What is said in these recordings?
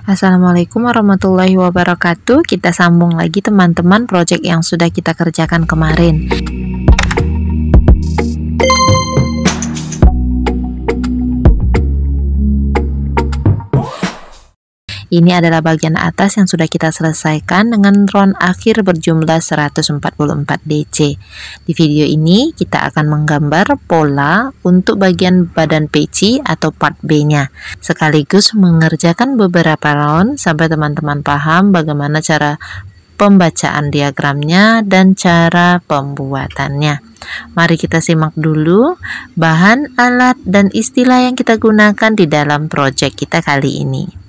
Assalamualaikum warahmatullahi wabarakatuh. Kita sambung lagi teman-teman project yang sudah kita kerjakan kemarin. Ini adalah bagian atas yang sudah kita selesaikan dengan round akhir berjumlah 144 DC. Di video ini kita akan menggambar pola untuk bagian badan peci atau part B-nya, sekaligus mengerjakan beberapa round sampai teman-teman paham bagaimana cara pembacaan diagramnya dan cara pembuatannya. Mari kita simak dulu bahan, alat, dan istilah yang kita gunakan di dalam project kita kali ini.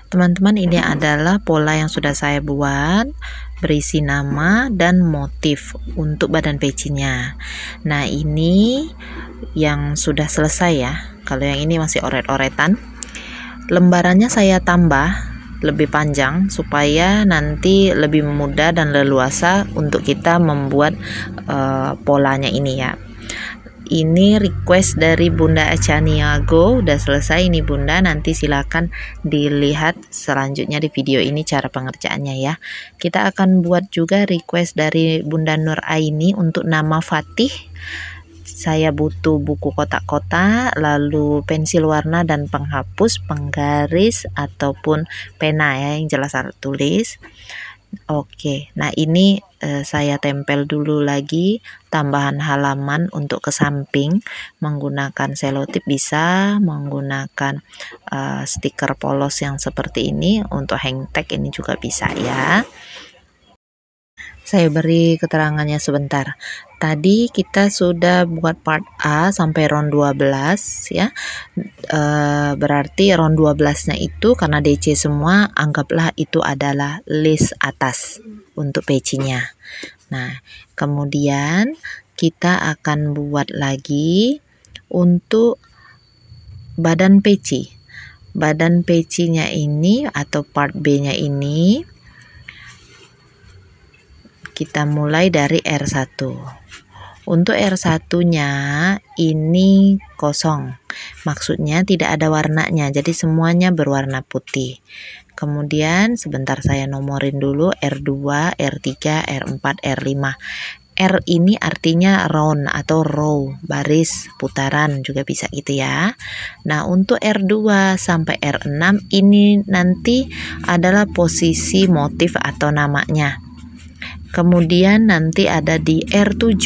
Teman-teman, ini adalah pola yang sudah saya buat, berisi nama dan motif untuk badan pecinya. Nah, ini yang sudah selesai ya. Kalau yang ini masih oret-oretan, lembarannya saya tambah lebih panjang supaya nanti lebih mudah dan leluasa untuk kita membuat polanya ini ya. Ini request dari Bunda Echaniago, udah selesai ini Bunda, nanti silakan dilihat selanjutnya di video ini cara pengerjaannya ya. Kita akan buat juga request dari Bunda Nur Aini untuk nama Fatih. Saya butuh buku kotak-kotak, lalu pensil warna dan penghapus, penggaris ataupun pena ya, yang jelas alat tulis. Oke, nah ini saya tempel dulu lagi tambahan halaman untuk ke samping menggunakan selotip, bisa menggunakan stiker polos yang seperti ini, untuk hang tag ini juga bisa ya. Saya beri keterangannya sebentar. Tadi kita sudah buat part A sampai round 12 ya. Berarti round 12-nya itu karena DC semua, anggaplah itu adalah list atas untuk pecinya. Nah, kemudian kita akan buat lagi untuk badan peci. Badan pecinya ini atau part B-nya ini kita mulai dari R1. Untuk R1-nya ini kosong. Maksudnya tidak ada warnanya, jadi semuanya berwarna putih. Kemudian sebentar saya nomorin dulu R2, R3, R4, R5. R ini artinya round atau row, baris, putaran juga bisa gitu ya. Nah, untuk R2 sampai R6 ini nanti adalah posisi motif atau namanya. Kemudian nanti ada di R7.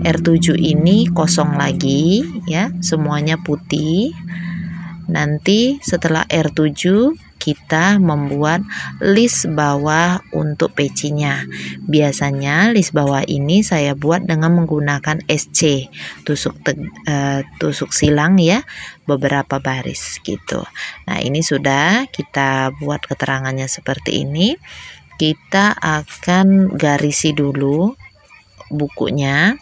R7 ini kosong lagi ya, semuanya putih. Nanti setelah R7 kita membuat list bawah untuk pecinya. Biasanya list bawah ini saya buat dengan menggunakan SC, tusuk silang ya, beberapa baris gitu. Nah, ini sudah kita buat keterangannya seperti ini. Kita akan garisi dulu bukunya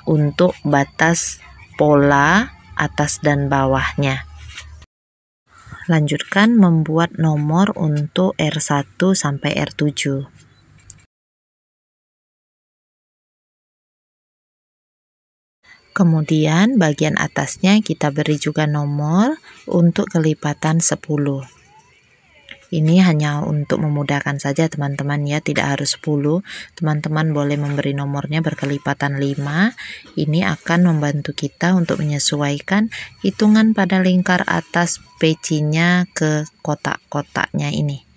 untuk batas pola atas dan bawahnya. Lanjutkan membuat nomor untuk R1 sampai R7. Kemudian bagian atasnya kita beri juga nomor untuk kelipatan 10. Ini hanya untuk memudahkan saja teman-teman ya, tidak harus 10. Teman-teman boleh memberi nomornya berkelipatan 5. Ini akan membantu kita untuk menyesuaikan hitungan pada lingkar atas pecinya ke kotak-kotaknya ini.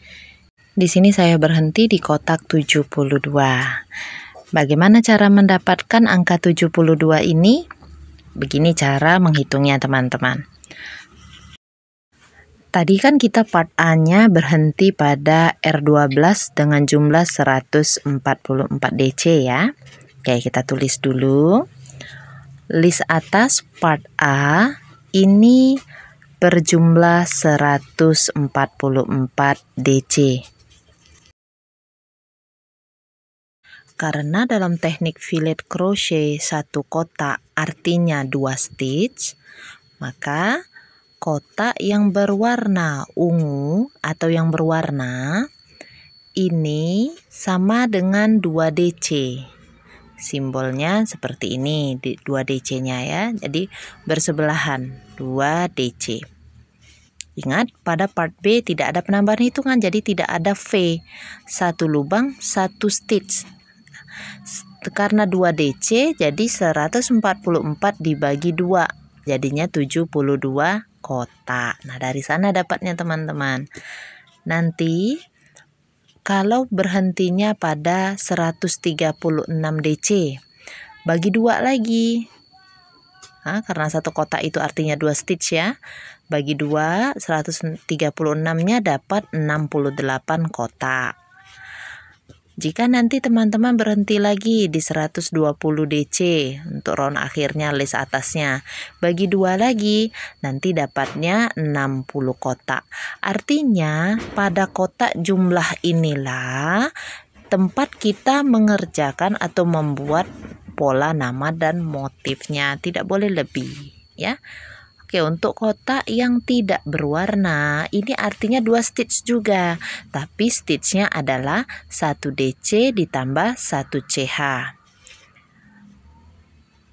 Di sini saya berhenti di kotak 72. Bagaimana cara mendapatkan angka 72 ini? Begini cara menghitungnya teman-teman. Tadi kan kita part A-nya berhenti pada R12 dengan jumlah 144 DC ya. Oke, kita tulis dulu. List atas part A ini berjumlah 144 DC. Karena dalam teknik fillet crochet satu kotak artinya 2 stitch, maka kotak yang berwarna ungu atau yang berwarna ini sama dengan 2DC. Simbolnya seperti ini, 2DC-nya ya. Jadi bersebelahan, 2DC. Ingat, pada part B tidak ada penambahan hitungan, jadi tidak ada V. Satu lubang, satu stitch. Karena 2DC, jadi 144 dibagi 2. Jadinya 72 kotak. Nah, dari sana dapatnya teman-teman. Nanti, kalau berhentinya pada 136 DC, bagi 2 lagi. Nah, karena satu kotak itu artinya 2 stitch ya. Bagi 2, 136-nya dapat 68 kotak. Jika nanti teman-teman berhenti lagi di 120 DC untuk round akhirnya list atasnya, bagi 2 lagi, nanti dapatnya 60 kotak. Artinya pada kotak jumlah inilah tempat kita mengerjakan atau membuat pola nama dan motifnya, tidak boleh lebih ya. Oke, untuk kotak yang tidak berwarna, ini artinya 2 stitch juga, tapi stitchnya adalah 1 DC ditambah 1 CH.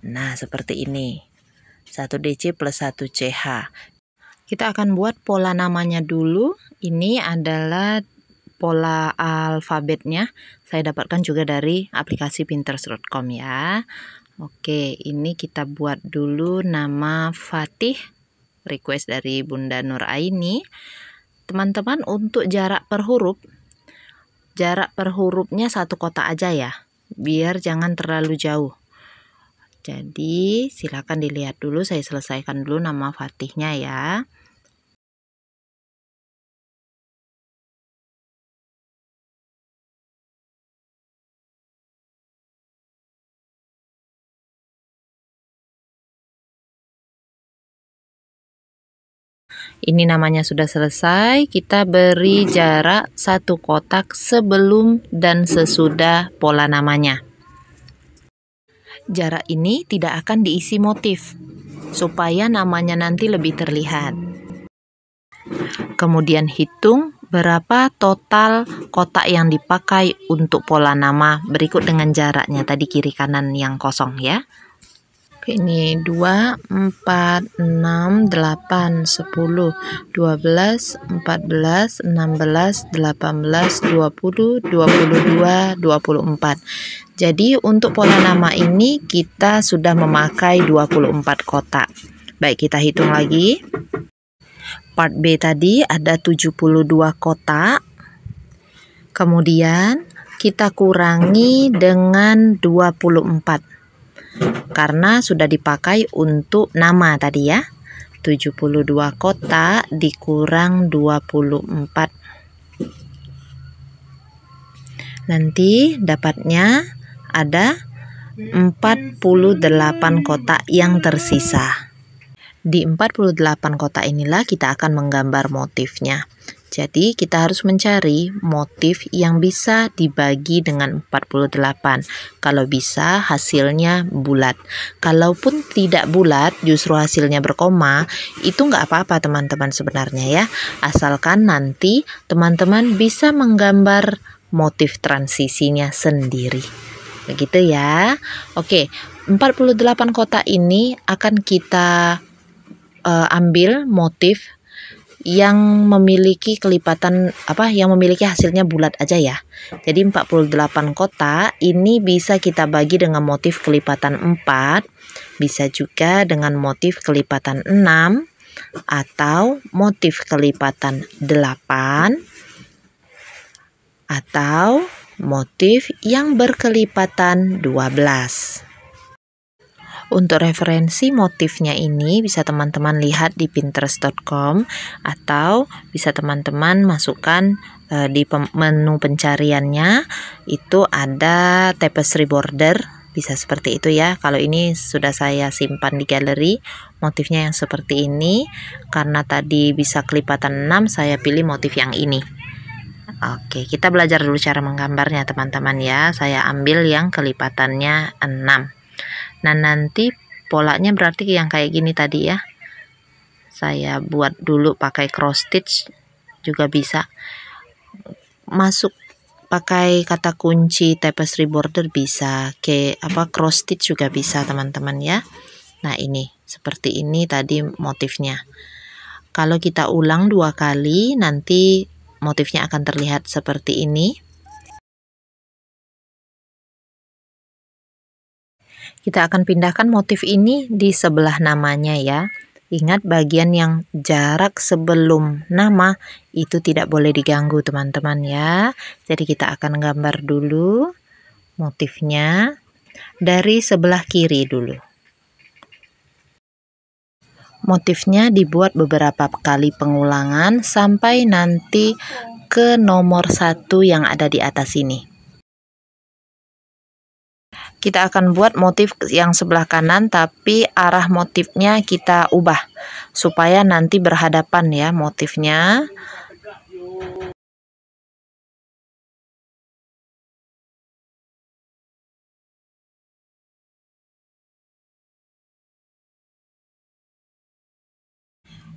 Nah, seperti ini, 1 DC plus 1 CH. Kita akan buat pola namanya dulu. Ini adalah pola alfabetnya. Saya dapatkan juga dari aplikasi pinterest.com ya. Oke, ini kita buat dulu nama Fatih, request dari Bunda Nur Aini. Teman-teman, untuk jarak per hurufnya 1 kotak aja ya, biar jangan terlalu jauh. Jadi silakan dilihat dulu, saya selesaikan dulu nama Fatihnya ya. Ini namanya sudah selesai, kita beri jarak 1 kotak sebelum dan sesudah pola namanya. Jarak ini tidak akan diisi motif, supaya namanya nanti lebih terlihat. Kemudian hitung berapa total kotak yang dipakai untuk pola nama berikut dengan jaraknya tadi kiri kanan yang kosong ya. Oke, ini 2, 4, 6, 8, 10, 12, 14, 16, 18, 20, 22, 24. Jadi untuk pola nama ini kita sudah memakai 24 kotak. Baik, kita hitung lagi. Part B tadi ada 72 kotak. Kemudian kita kurangi dengan 24. Karena sudah dipakai untuk nama tadi ya. 72 kotak dikurang 24. Nanti dapatnya ada 48 kotak yang tersisa. Di 48 kotak inilah kita akan menggambar motifnya. Jadi kita harus mencari motif yang bisa dibagi dengan 48. Kalau bisa hasilnya bulat. Kalaupun tidak bulat, justru hasilnya berkoma, itu nggak apa-apa teman-teman sebenarnya ya. Asalkan nanti teman-teman bisa menggambar motif transisinya sendiri. Begitu ya. Oke, 48 kotak ini akan kita ambil motif yang memiliki kelipatan yang memiliki hasilnya bulat aja ya. Jadi 48 kotak ini bisa kita bagi dengan motif kelipatan 4, bisa juga dengan motif kelipatan 6 atau motif kelipatan 8 atau motif yang berkelipatan 12. Untuk referensi motifnya ini bisa teman-teman lihat di pinterest.com atau bisa teman-teman masukkan di menu pencariannya, itu ada tapestry border, bisa seperti itu ya. Kalau ini sudah saya simpan di galeri, motifnya yang seperti ini. Karena tadi bisa kelipatan 6, saya pilih motif yang ini. Oke, kita belajar dulu cara menggambarnya teman-teman ya. Saya ambil yang kelipatannya 6. Nah, nanti polanya berarti yang kayak gini tadi ya. Saya buat dulu pakai cross stitch juga bisa. pakai kata kunci tapestry border bisa, cross stitch juga bisa teman-teman ya. Nah ini seperti ini tadi motifnya. Kalau kita ulang 2 kali nanti motifnya akan terlihat seperti ini. Kita akan pindahkan motif ini di sebelah namanya ya. Ingat bagian yang jarak sebelum nama itu tidak boleh diganggu teman-teman ya. Jadi kita akan gambar dulu motifnya dari sebelah kiri dulu. Motifnya dibuat beberapa kali pengulangan sampai nanti ke nomor 1 yang ada di atas ini. Kita akan buat motif yang sebelah kanan, tapi arah motifnya kita ubah supaya nanti berhadapan ya motifnya.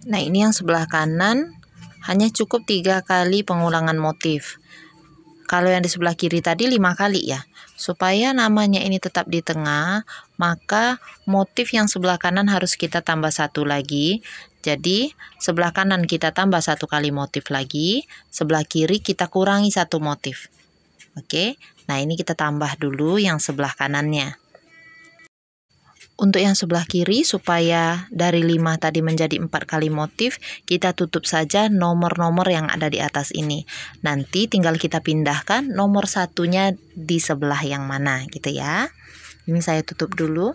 Nah ini yang sebelah kanan hanya cukup 3 kali pengulangan motif. Kalau yang di sebelah kiri tadi 5 kali ya. Supaya namanya ini tetap di tengah, maka motif yang sebelah kanan harus kita tambah 1 lagi. Jadi sebelah kanan kita tambah 1 kali motif lagi, sebelah kiri kita kurangi 1 motif. Oke, nah ini kita tambah dulu yang sebelah kanannya. Untuk yang sebelah kiri supaya dari 5 tadi menjadi 4 kali motif, kita tutup saja nomor-nomor yang ada di atas ini. Nanti tinggal kita pindahkan nomor 1-nya di sebelah yang mana gitu ya. Ini saya tutup dulu.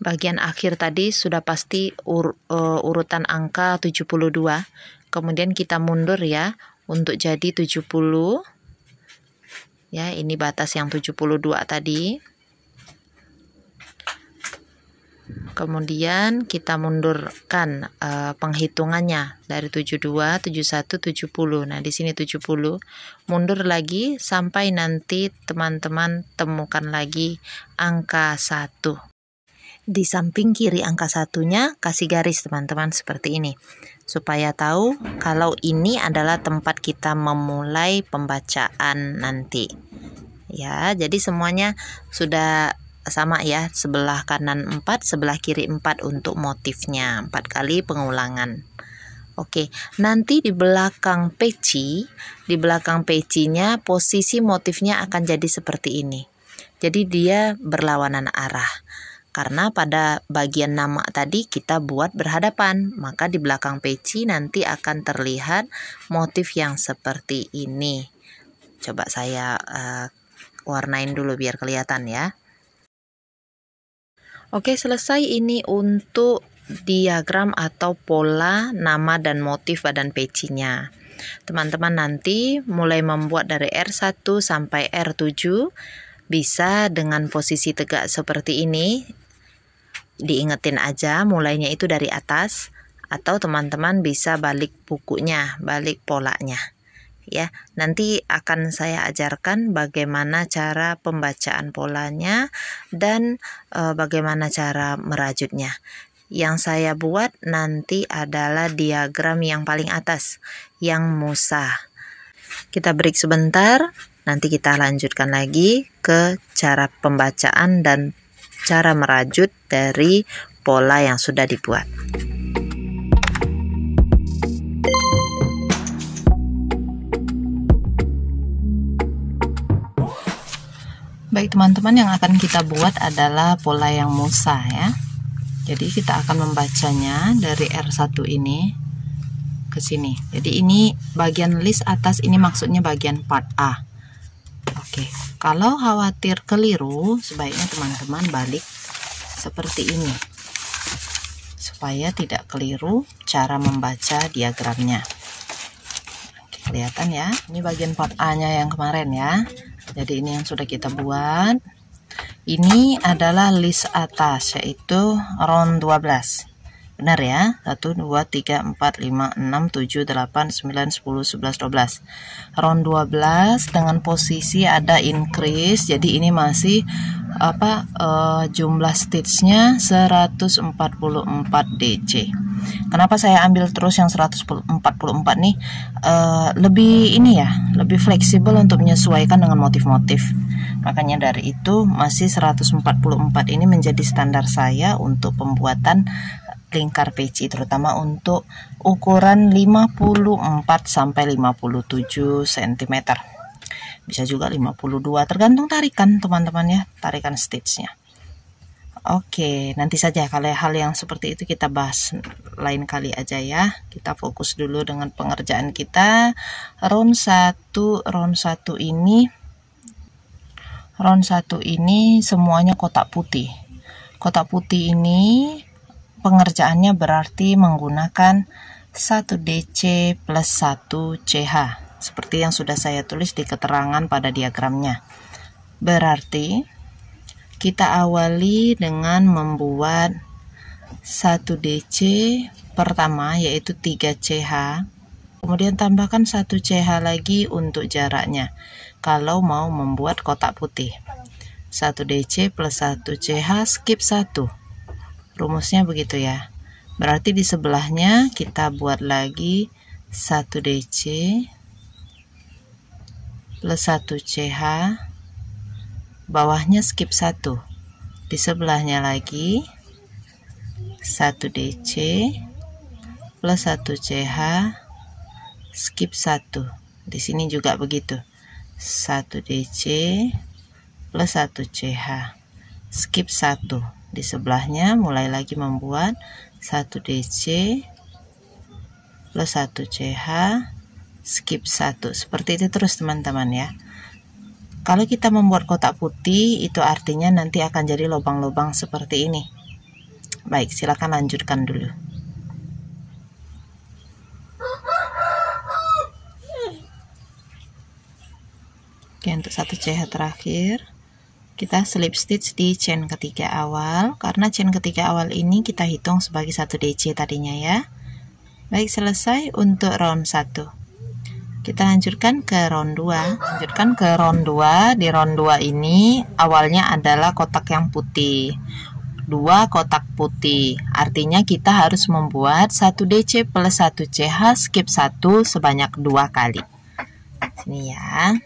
Bagian akhir tadi sudah pasti urutan angka 72. Kemudian kita mundur ya untuk jadi 70. Ya, ini batas yang 72 tadi. Kemudian kita mundurkan penghitungannya dari 72, 71, 70. Nah, di sini 70. Mundur lagi sampai nanti teman-teman temukan lagi angka 1. Di samping kiri angka 1-nya kasih garis teman-teman seperti ini. Supaya tahu kalau ini adalah tempat kita memulai pembacaan nanti. Ya, jadi semuanya sudah sama ya, sebelah kanan 4, sebelah kiri 4 untuk motifnya, 4 kali pengulangan. Oke, nanti di belakang pecinya posisi motifnya akan jadi seperti ini. Jadi dia berlawanan arah. Karena pada bagian nama tadi kita buat berhadapan, maka di belakang peci nanti akan terlihat motif yang seperti ini. Coba saya warnain dulu biar kelihatan ya. Oke, selesai ini untuk diagram atau pola nama dan motif badan pecinya. Teman-teman nanti mulai membuat dari R1 sampai R7 bisa dengan posisi tegak seperti ini. Diingetin aja mulainya itu dari atas, atau teman-teman bisa balik bukunya, balik polanya. Ya, nanti akan saya ajarkan bagaimana cara pembacaan polanya dan bagaimana cara merajutnya. Yang saya buat nanti adalah diagram yang paling atas, yang musah. Kita break sebentar, nanti kita lanjutkan lagi ke cara pembacaan dan cara merajut dari pola yang sudah dibuat. Baik teman-teman, yang akan kita buat adalah pola yang musah ya. Jadi kita akan membacanya dari R1 ini ke sini. Jadi ini bagian list atas ini maksudnya bagian part A. Oke, kalau khawatir keliru sebaiknya teman-teman balik seperti ini. Supaya tidak keliru cara membaca diagramnya. Oke, kelihatan ya, ini bagian part A-nya yang kemarin ya. Jadi ini yang sudah kita buat. Ini adalah list atas, yaitu round 12. Benar ya? 1, 2, 3, 4, 5, 6, 7, 8, 9, 10, 11, 12. Round 12 dengan posisi ada increase. Jadi ini masih jumlah stitchnya 144 DC. Kenapa saya ambil terus yang 144 nih? Lebih fleksibel untuk menyesuaikan dengan motif-motif. Makanya dari itu masih 144 ini menjadi standar saya untuk pembuatan lingkar peci, terutama untuk ukuran 54 sampai 57 cm. Bisa juga 52, tergantung tarikan teman-teman ya, tarikan stitchnya. Oke, nanti saja kalau hal yang seperti itu kita bahas lain kali aja ya. Kita fokus dulu dengan pengerjaan kita. Round 1 ini semuanya kotak putih. Kotak putih ini pengerjaannya berarti menggunakan 1 DC plus 1 CH. Seperti yang sudah saya tulis di keterangan pada diagramnya. Berarti kita awali dengan membuat 1 DC pertama yaitu 3 CH. Kemudian tambahkan 1 CH lagi untuk jaraknya. Kalau mau membuat kotak putih. 1 DC plus 1 CH skip 1. Rumusnya begitu ya. Berarti di sebelahnya kita buat lagi 1 DC plus 1 CH, bawahnya skip 1, di sebelahnya lagi 1 DC plus 1 CH skip 1, di sini juga begitu, 1 DC plus 1 CH skip 1, di sebelahnya mulai lagi membuat 1 DC plus 1 CH skip 1. Seperti itu terus teman-teman ya. Kalau kita membuat kotak putih itu artinya nanti akan jadi lubang-lubang seperti ini. Baik, silakan lanjutkan dulu. Oke, untuk 1 CH terakhir kita slip stitch di chain ketiga awal, karena chain ketiga awal ini kita hitung sebagai 1 DC tadinya ya. Baik, selesai untuk round 1. Kita lanjutkan ke round 2. Di round 2 ini awalnya adalah kotak yang putih. 2 kotak putih. Artinya kita harus membuat 1 DC plus 1 CH skip 1 sebanyak 2 kali. Sini ya.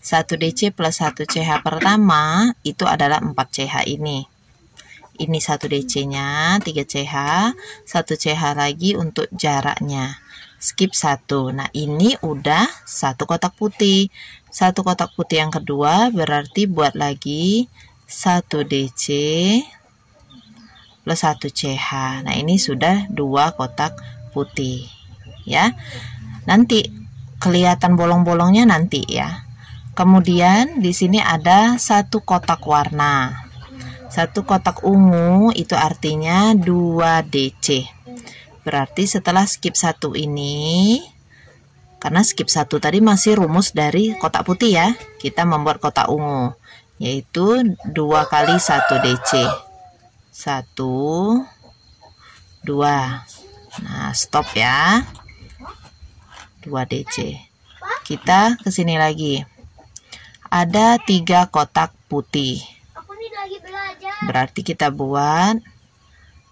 1 DC plus 1 CH pertama itu adalah 4 CH ini. Ini 1 DC-nya 3 CH, 1 CH lagi untuk jaraknya. Skip 1. Nah, ini udah 1 kotak putih. 1 kotak putih yang kedua berarti buat lagi 1 DC plus 1 CH. Nah, ini sudah 2 kotak putih. Ya. Nanti kelihatan bolong-bolongnya nanti ya. Kemudian di sini ada 1 kotak warna. 1 kotak ungu itu artinya 2 DC. Berarti setelah skip 1 ini, karena skip 1 tadi masih rumus dari kotak putih ya, kita membuat kotak ungu, yaitu 2 kali 1 DC. 1, 2. Nah, stop ya. 2 DC. Kita ke sini lagi. Ada 3 kotak putih. Berarti kita buat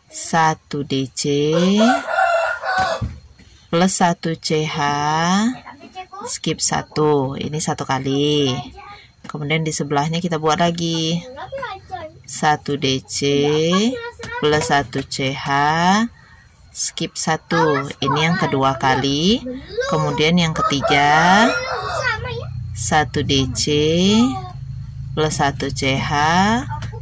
1 DC plus 1 CH skip 1. Ini 1 kali. Kemudian di sebelahnya kita buat lagi 1 DC plus 1 CH skip 1. Ini yang kedua kali. Kemudian yang ketiga 1 DC plus 1 CH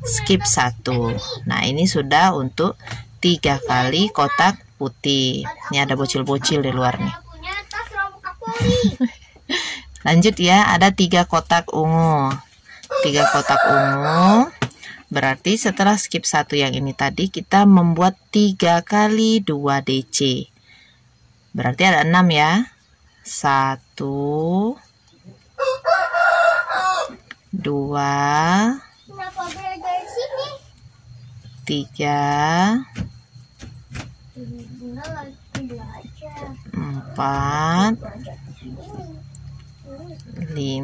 skip 1. Nah, ini sudah untuk 3 kali kotak putih. Ini ada bocil-bocil di luar nih. Lanjut ya, ada 3 kotak ungu. 3 kotak ungu. Berarti setelah skip 1 yang ini tadi kita membuat 3 kali 2 DC. Berarti ada 6 ya. 1 2 3 4 5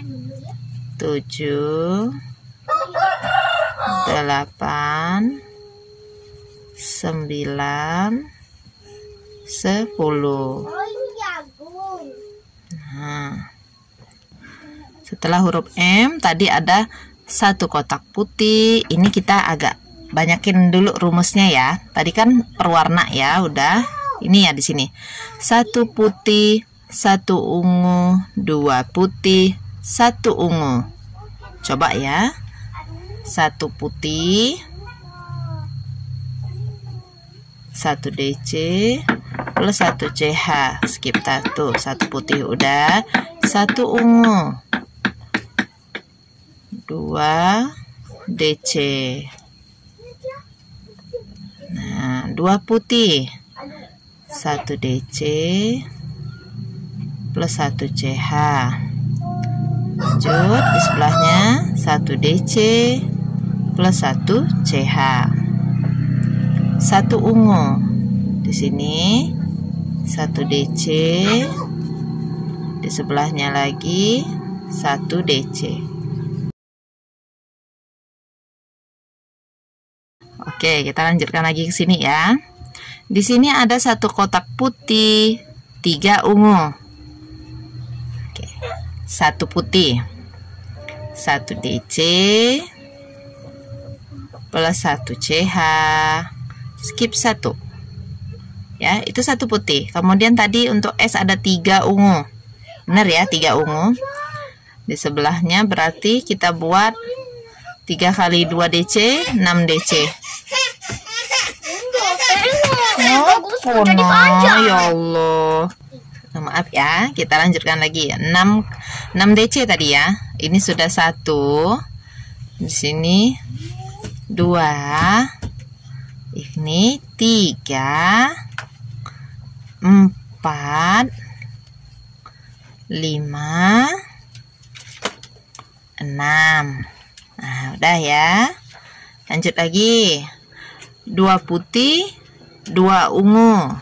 7, 8, 9, 10. Nah, setelah huruf M tadi ada satu kotak putih. Ini kita agak banyakin dulu rumusnya ya. Tadi kan perwarna ya, udah. Ini ya di sini. 1 putih, 1 ungu, 2 putih, 1 ungu. Coba ya. 1 putih, 1 DC, plus 1 CH, skip 1 putih udah, 1 ungu, 2 DC. Nah, 2 putih, 1 DC plus 1 CH. Lanjut di sebelahnya 1 DC plus 1 CH. 1 ungu. Di sini 1 DC. Di sebelahnya lagi 1 DC. Oke, kita lanjutkan lagi ke sini ya. Di sini ada 1 kotak putih, 3 ungu. Oke. 1 putih, 1 DC plus 1 CH, skip 1 ya, itu 1 putih. Kemudian tadi untuk S ada 3 ungu, benar ya, 3 ungu. Di sebelahnya berarti kita buat 3 kali 2 DC, 6 DC. Oh, ya Allah. Maaf ya, kita lanjutkan lagi ya. 6 DC tadi ya. Ini sudah 1. Di sini 2. Ini 3, 4, 5, 6. Nah, udah ya. Lanjut lagi. 2 putih, 2 ungu.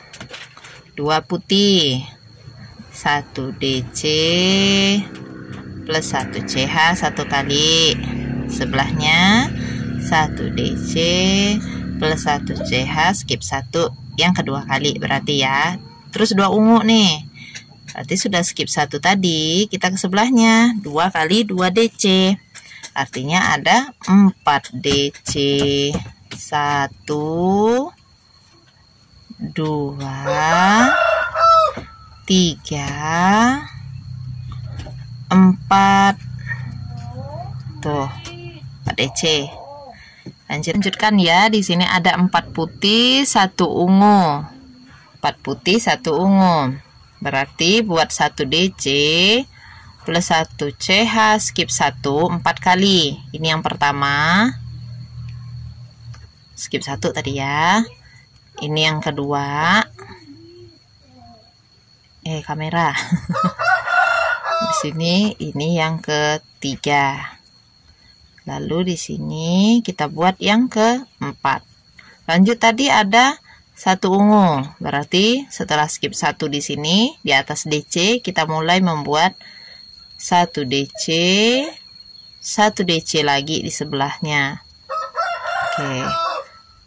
2 putih, 1 DC plus 1 CH 1 kali. Sebelahnya 1 DC plus 1 CH, skip 1 yang kedua kali berarti ya. Terus 2 ungu nih, berarti sudah skip 1 tadi. Kita ke sebelahnya 2 kali 2 DC, artinya ada 4 DC. 1, 2, 3, 4. Tuh, 4 DC. Lanjutkan ya. Di sini ada 4 putih, 1 ungu. 4 putih, 1 ungu. Berarti buat 1 DC plus 1 CH, skip 1 4 kali. Ini yang pertama. Skip 1 tadi ya. Ini yang kedua. Kamera. Di sini ini yang ketiga. Lalu di sini kita buat yang keempat. Lanjut tadi ada 1 ungu. Berarti setelah skip 1 di sini di atas DC, kita mulai membuat 1 DC, 1 DC lagi di sebelahnya. Oke.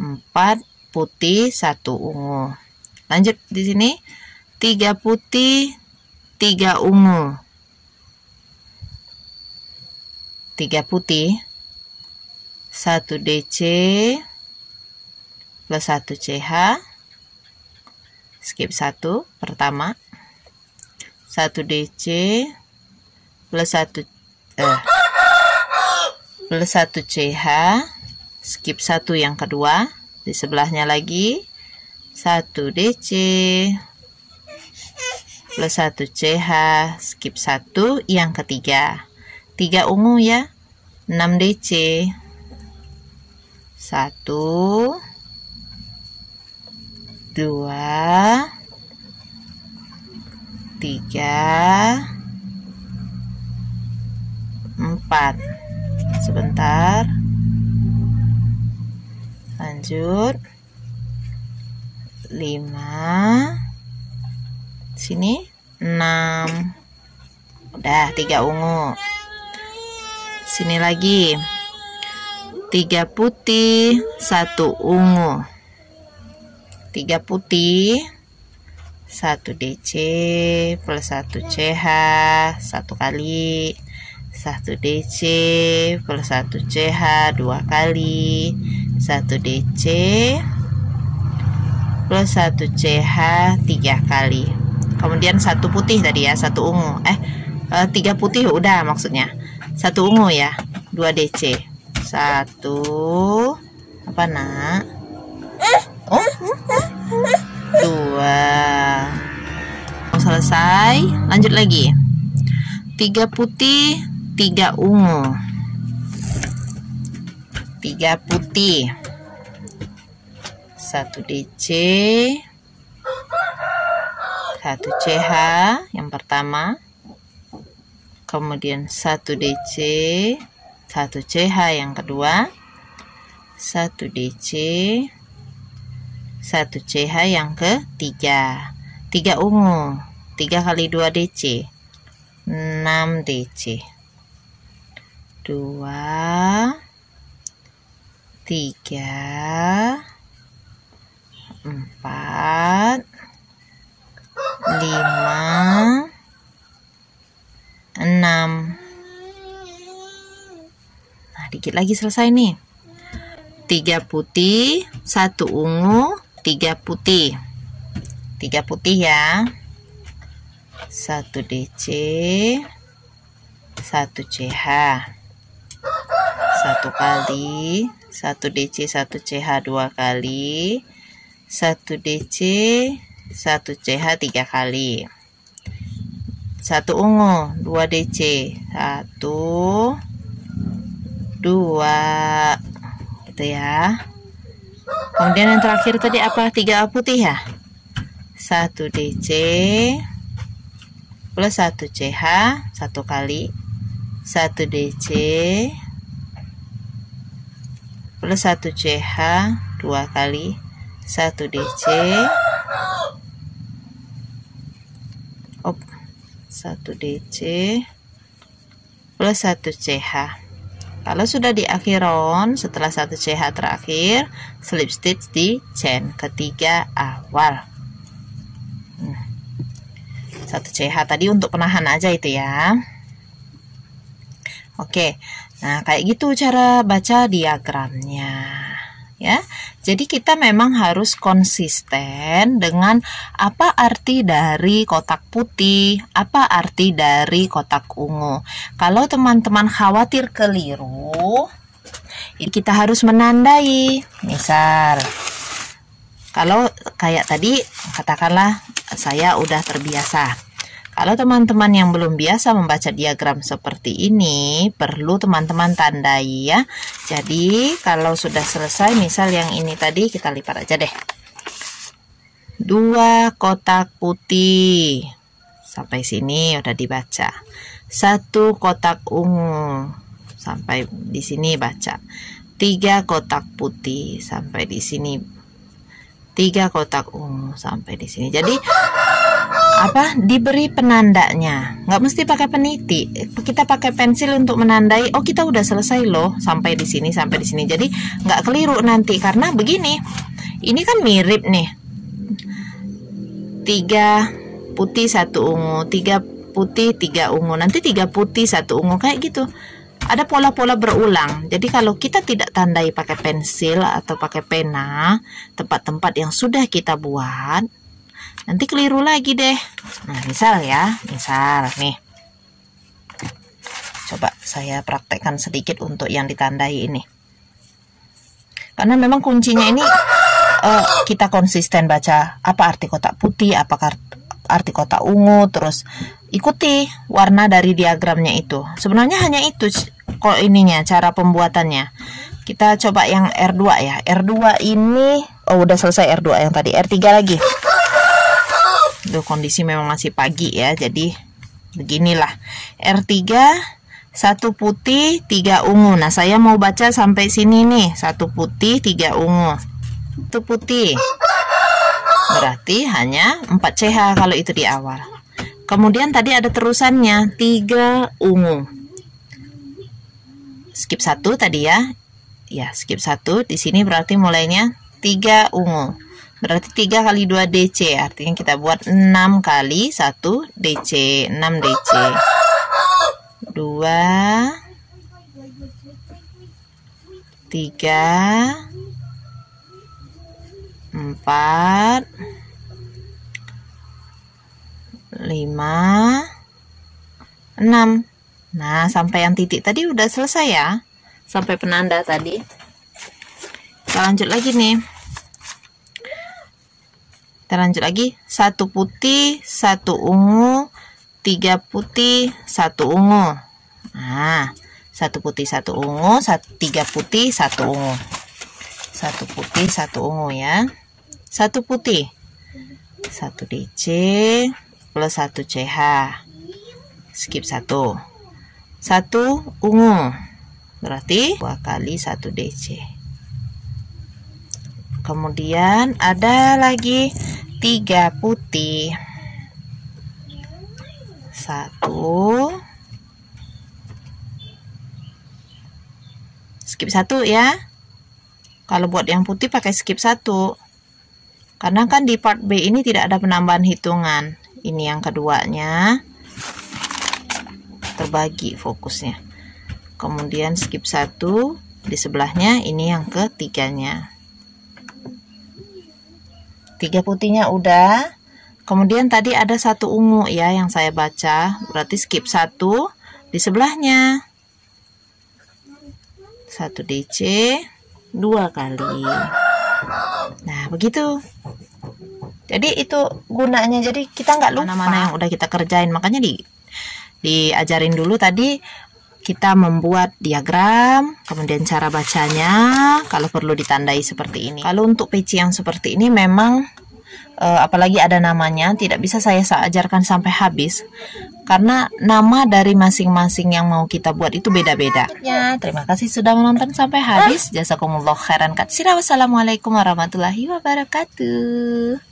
4 putih, 1 ungu. Lanjut di sini 3 putih, 3 ungu. 3 putih, 1 DC plus 1 CH, skip 1 pertama. 1 DC plus 1 CH, skip 1 yang kedua. Di sebelahnya lagi 1 DC plus 1 CH, skip 1 yang ketiga. 3 ungu ya, 6 DC. 1, 2, 3, 4. Sebentar. Lanjut. 5. Sini 6. Udah 3 ungu. Sini lagi 3 putih, 1 ungu. 3 putih, 1 DC plus 1 CH 1 kali. 1 DC plus 1 CH 2 kali. 1 DC plus 1 CH 3 kali. Kemudian 1 putih tadi ya, 1 ungu. 3 putih udah maksudnya. 1 ungu ya, 2 DC. 1 apa nak? 2 Lanjut lagi. 3 putih, 3 ungu. 3 putih. 1 DC, 1 CH yang pertama. Kemudian 1 DC, 1 CH yang kedua. 1 DC, 1 CH yang ketiga. 3 ungu. 3 kali 2 DC, 6 DC. 2, 3, 4, 5, 6. Nah, dikit lagi selesai nih. 3 putih, 1 ungu, 3 putih. 3 putih ya. 1 DC, 1 CH. 1 kali, 1 DC, 1 CH 2 kali. 1 DC, 1 CH 3 kali. 1 ungu, 2 DC, 1, 2, gitu ya. Kemudian yang terakhir tadi apa? 3 putih ya. 1 DC plus 1 CH 1 kali. 1 DC plus 1 CH 2 kali. 1 DC 1 DC plus 1 CH. Kalau sudah di akhiron, setelah 1 CH terakhir, slip stitch di chain ketiga awal. 1 CH tadi untuk penahan aja itu ya. Oke, nah kayak gitu cara baca diagramnya ya. Jadi kita memang harus konsisten dengan apa arti dari kotak putih, apa arti dari kotak ungu. Kalau teman-teman khawatir keliru, kita harus menandai. Misal, kalau kayak tadi, katakanlah saya udah terbiasa. Kalau teman-teman yang belum biasa membaca diagram seperti ini, perlu teman-teman tandai ya. Jadi kalau sudah selesai, misal yang ini tadi kita lipat aja deh. 2 kotak putih. Sampai sini udah dibaca. 1 kotak ungu. Sampai di sini baca. 3 kotak putih sampai di sini. 3 kotak ungu sampai di sini. Jadi diberi penandanya, nggak mesti pakai peniti, kita pakai pensil untuk menandai. Oh, kita udah selesai loh sampai di sini, sampai di sini. Jadi nggak keliru nanti, karena begini, ini kan mirip nih, 3 putih 1 ungu, 3 putih 3 ungu, nanti 3 putih 1 ungu kayak gitu. Ada pola-pola berulang. Jadi kalau kita tidak tandai pakai pensil atau pakai pena, tempat-tempat yang sudah kita buat, nanti keliru lagi deh. Nah, misal ya, misal nih, coba saya praktekkan sedikit untuk yang ditandai ini, karena memang kuncinya ini kita konsisten baca apa arti kotak putih, apakah arti kotak ungu, terus ikuti warna dari diagramnya itu. Sebenarnya hanya itu kok ininya, cara pembuatannya. Kita coba yang R2 ya. R2 ini, oh udah selesai R2 yang tadi. R3 lagi. Duh, kondisi memang masih pagi ya, jadi beginilah. R3, 1 putih 3 ungu. Nah, saya mau baca sampai sini nih, 1 putih 3 ungu. 1 putih berarti hanya 4 CH kalau itu di awal. Kemudian tadi ada terusannya, 3 ungu. Skip 1 tadi ya. Ya, skip 1. Di sini berarti mulainya 3 ungu. Berarti 3 kali 2 DC, artinya kita buat 6 kali 1 DC, 6 DC. 2, 3, 4, 5, 6. Nah, sampai yang titik tadi udah selesai ya. Sampai penanda tadi. Kita lanjut lagi nih. Kita lanjut lagi, 1 putih 1 ungu 3 putih 1 ungu. Nah, 1 putih 1 ungu, 3 putih 1 ungu. 1 putih 1 ungu ya. 1 putih 1 DC plus 1 CH. Skip 1. 1 ungu. Berarti 2 kali 1 DC. Kemudian ada lagi 3 putih. 1. Skip 1 ya. Kalau buat yang putih pakai skip 1. Karena kan di part B ini tidak ada penambahan hitungan. Ini yang keduanya. Terbagi fokusnya. Kemudian skip 1 di sebelahnya, ini yang ketiganya. 3 putihnya udah. Kemudian tadi ada 1 ungu ya yang saya baca, berarti skip 1 di sebelahnya. 1 DC 2 kali. Nah, begitu. Jadi itu gunanya. Jadi kita nggak lupa mana yang udah kita kerjain. Makanya diajarin dulu tadi kita membuat diagram, kemudian cara bacanya, kalau perlu ditandai seperti ini. Kalau untuk peci yang seperti ini memang apalagi ada namanya, tidak bisa saya ajarkan sampai habis karena nama dari masing-masing yang mau kita buat itu beda-beda. Ya, terima kasih sudah menonton sampai habis. Jazakumullah khairan katsira. Wassalamualaikum warahmatullahi wabarakatuh.